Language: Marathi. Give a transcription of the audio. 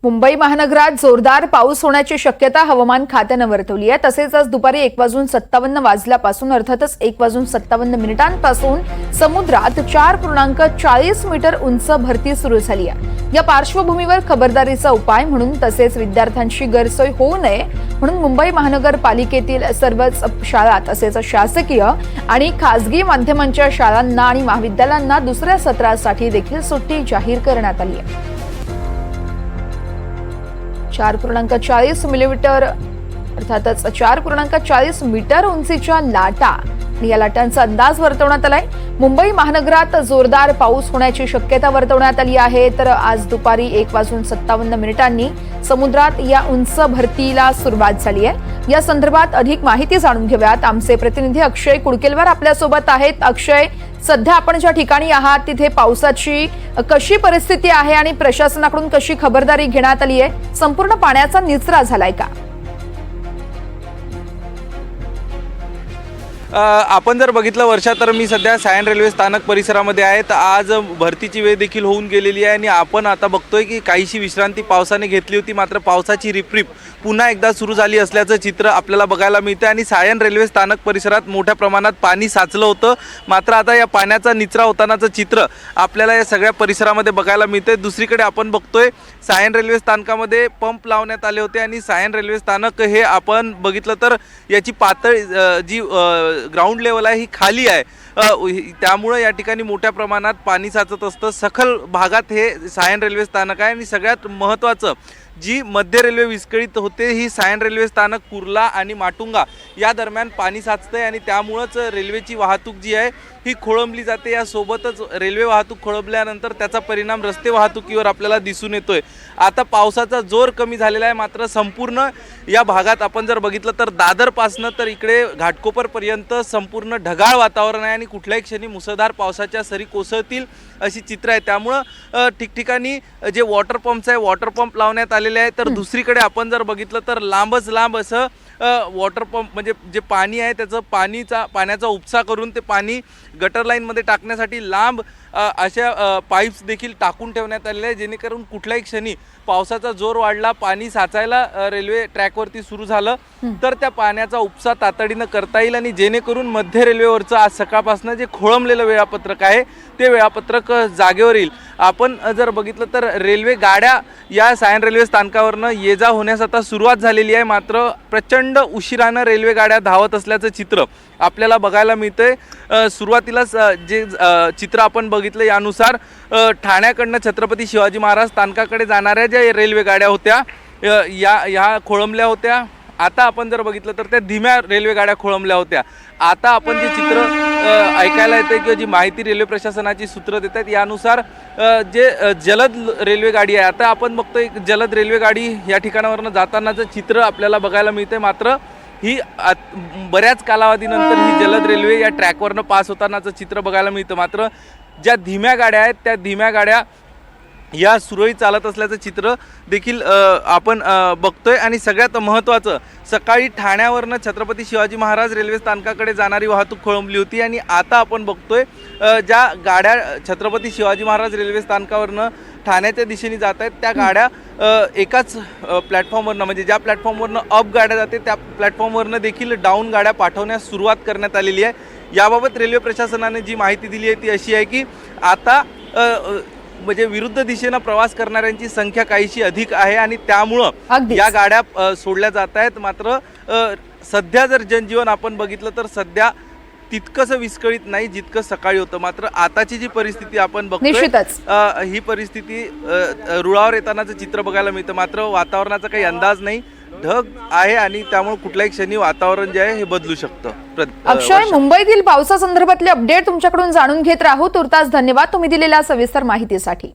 मुंबई महानगरात जोरदार पाऊस होण्याची शक्यता हवामान खात्याने वर्तवली आहे। तसेच आज दुपारी 1:57 वाजल्यापासून अर्थातच 1:57 समुद्रात 4.40 मीटर उंच भरती सुरू झाली आहे। या पार्श्वभूमीवर खबरदारीचा उपाय म्हणून तसेच विद्यार्थ्यांची गैरसोय होऊ नये म्हणून मुंबई महानगरपालिकेतील सर्वच शाळा तसेच शासकीय आणि खासगी माध्यमांच्या शाळांना आणि महाविद्यालयांना दुसऱ्या सत्रासाठी देखील सुट्टी जाहीर करण्यात आली आहे। 4.40 मिलीमीटर अर्थातच 4.40 मीटर उंचीच्या लाटा आणि या लाटांचा अंदाज वर्तवण्यात आलाय। मुंबई महानगरात जोरदार पाऊस होण्याची शक्यता वर्तवण्यात आली आहे। तर आज दुपारी 1:57 समुद्रात या उंच भरतीला सुरुवात झाली आहे। या संदर्भात अधिक माहिती जाणून घेऊयात। आमचे प्रतिनिधी अक्षय कुडकेलवार आपल्या सोबत आहेत। अक्षय, सध्या आपण ज्या ठिकाणी आहात तिथे पावसाची कशी परिस्थिती आहे आणि प्रशासनाकडून कशी खबरदारी घेण्यात आली आहे? संपूर्ण पाण्याचा निचरा झालाय का? आपण जर बघितलं वर्षा, तर मी सध्या सायन रेल्वे स्थानक परिसरामध्ये आहे। तर आज भरतीची वेळ देखील होऊन गेलेली आहे आणि आपण आता बघतोय की काहीशी विश्रांती पावसाने घेतली होती, मात्र पावसाची रिपरिप पुन्हा एकदा सुरू झाली असल्याचं चित्र आपल्याला बघायला मिळतं आणि सायन रेल्वे स्थानक परिसरात मोठ्या प्रमाणात पाणी साचलं होतं। मात्र आता या पाण्याचा निचरा होतानाचं चित्र आपल्याला या सगळ्या परिसरामध्ये बघायला मिळतंय। दुसरीकडे आपण बघतोय सायन रेल्वे स्थानकामध्ये पंप लावण्यात आले होते आणि सायन रेल्वे स्थानक हे आपण बघितलं तर याची पातळी जी ग्राउंड लेवल आहे ही खाली आहे, त्यामुळे या ठिकाणी मोठ्या प्रमाणात पाणी साचत असतं। सखल भागात हे सायन रेल्वे स्थानक आहे आणि सगळ्यात महत्त्वाचं जी मध्य रेल्वे विस्कळीत होते ही सायन रेल्वे स्थानक कुर्ला आणि माटुंगा या दरम्यान पाणी साचतंय आणि त्यामुळेच रेल्वेची वाहतूक जी आहे ही खोळंबली जाते। यासोबतच रेल्वे वाहतूक खोळंबल्यानंतर त्याचा परिणाम रस्ते वाहतुकीवर आपल्याला दिसून येतोय। आता पावसाचा जोर कमी झालेला आहे, मात्र संपूर्ण या भागात आपण जर बघितलं तर दादरपासनं तर इकडे घाटकोपरपर्यंत संपूर्ण ढगाळ वातावरण आहे आणि कुठल्याही क्षणी मुसळधार पावसाच्या सरी कोसळतील अशी चित्र आहे। त्यामुळं ठिकठिकाणी जे वॉटर पंप्स आहे वॉटर पंप लावण्यात आलेले आहे। तर दुसरीकडे आपण जर बघितलं तर लांबच लांब असं वॉटर पंप म्हणजे जे पाणी आहे त्याचं पाण्याचा उपसा करून ते पाणी गटर लाईनमध्ये टाकण्यासाठी लांब अशा पाईप्स देखील टाकून ठेवण्यात आलेले आहे, जेणेकरून कुठल्याही क्षणी पावसाचा जोर वाढला, पाणी साचायला रेल्वे ट्रॅकवरती सुरू झालं तर त्या पाण्याचा उपसा तातडीनं करता येईल आणि जेणेकरून मध्य रेल्वेवरचं आज सकाळपासून जे खोळंबलेलं वेळापत्रक आहे ते वेळापत्रक जागेवर येईल। आपण जर बघितलं तर रेल्वे गाड्या या सायन रेल्वे स्थानकावरनं ये जा होण्यास आता सुरुवात झालेली आहे, मात्र प्रचंड उशिरानं रेल्वे गाड्या धावत असल्याचं चित्र आपल्याला बघायला मिळतंय। सुरुवातीलाच जे चित्र आपण बघितलं यानुसार ठाण्याकडनं छत्रपती शिवाजी महाराज स्थानकाकडे जाणाऱ्या ज्या रेल्वे गाड्या होत्या या खोळंबल्या होत्या। आता आपण जर बघितलं तर त्या धीम्या रेल्वे गाड्या खोळंबल्या होत्या। आता आपण जे चित्र ऐकायला येते किंवा जी माहिती रेल्वे प्रशासनाची सूत्र देतात यानुसार जे जलद रेल्वे गाडी आहे, आता आपण बघतोय जलद रेल्वे गाडी या ठिकाणावरनं जातानाचं चित्र आपल्याला बघायला मिळते। मात्र ही बऱ्याच कालावधीनंतर ही जलद रेल्वे या ट्रॅकवरनं पास होतानाचं चित्र बघायला मिळतं। मात्र ज्या धीम्या गाड्या आहेत त्या धीम्या गाड्या या सुरळीत चालत असल्याचं चित्र देखील आपण बघतोय। आणि सगळ्यात महत्त्वाचं, सकाळी ठाण्यावरनं छत्रपती शिवाजी महाराज रेल्वे स्थानकाकडे जाणारी वाहतूक खोळंबली होती आणि आता आपण बघतोय ज्या गाड्या छत्रपती शिवाजी महाराज रेल्वे स्थानकावरनं ठाण्याच्या दिशेने जात आहेत त्या गाड्या एकाच प्लॅटफॉर्मवरनं म्हणजे ज्या प्लॅटफॉर्मवरनं अप गाड्या जाते त्या प्लॅटफॉर्मवरनं देखील डाऊन गाड्या पाठवण्यास सुरुवात करण्यात आलेली आहे। याबाबत रेल्वे प्रशासनाने जी माहिती दिली आहे ती अशी आहे की आता म्हणजे विरुद्ध दिशेनं प्रवास करणाऱ्यांची संख्या काहीशी अधिक आहे आणि त्यामुळं या गाड्या सोडल्या जात आहेत। मात्र सध्या जर जनजीवन आपण बघितलं तर सध्या तितकंसं विस्कळीत नाही जितकं सकाळी होतं। मात्र आताची जी परिस्थिती आपण बघतोय ही परिस्थिती रुळावर येतानाचं चित्र बघायला मिळतं। मात्र वातावरणाचा काही अंदाज नाही, ढग आहे आणि त्यामुळे कुठल्याही क्षणी वातावरण जे आहे हे बदलू शकतं। अक्षय, मुंबईतील पावसासंदर्भातले अपडेट तुमच्याकडून जाणून घेत राहू। तुर्तास धन्यवाद तुम्ही दिलेल्या सविस्तर माहितीसाठी।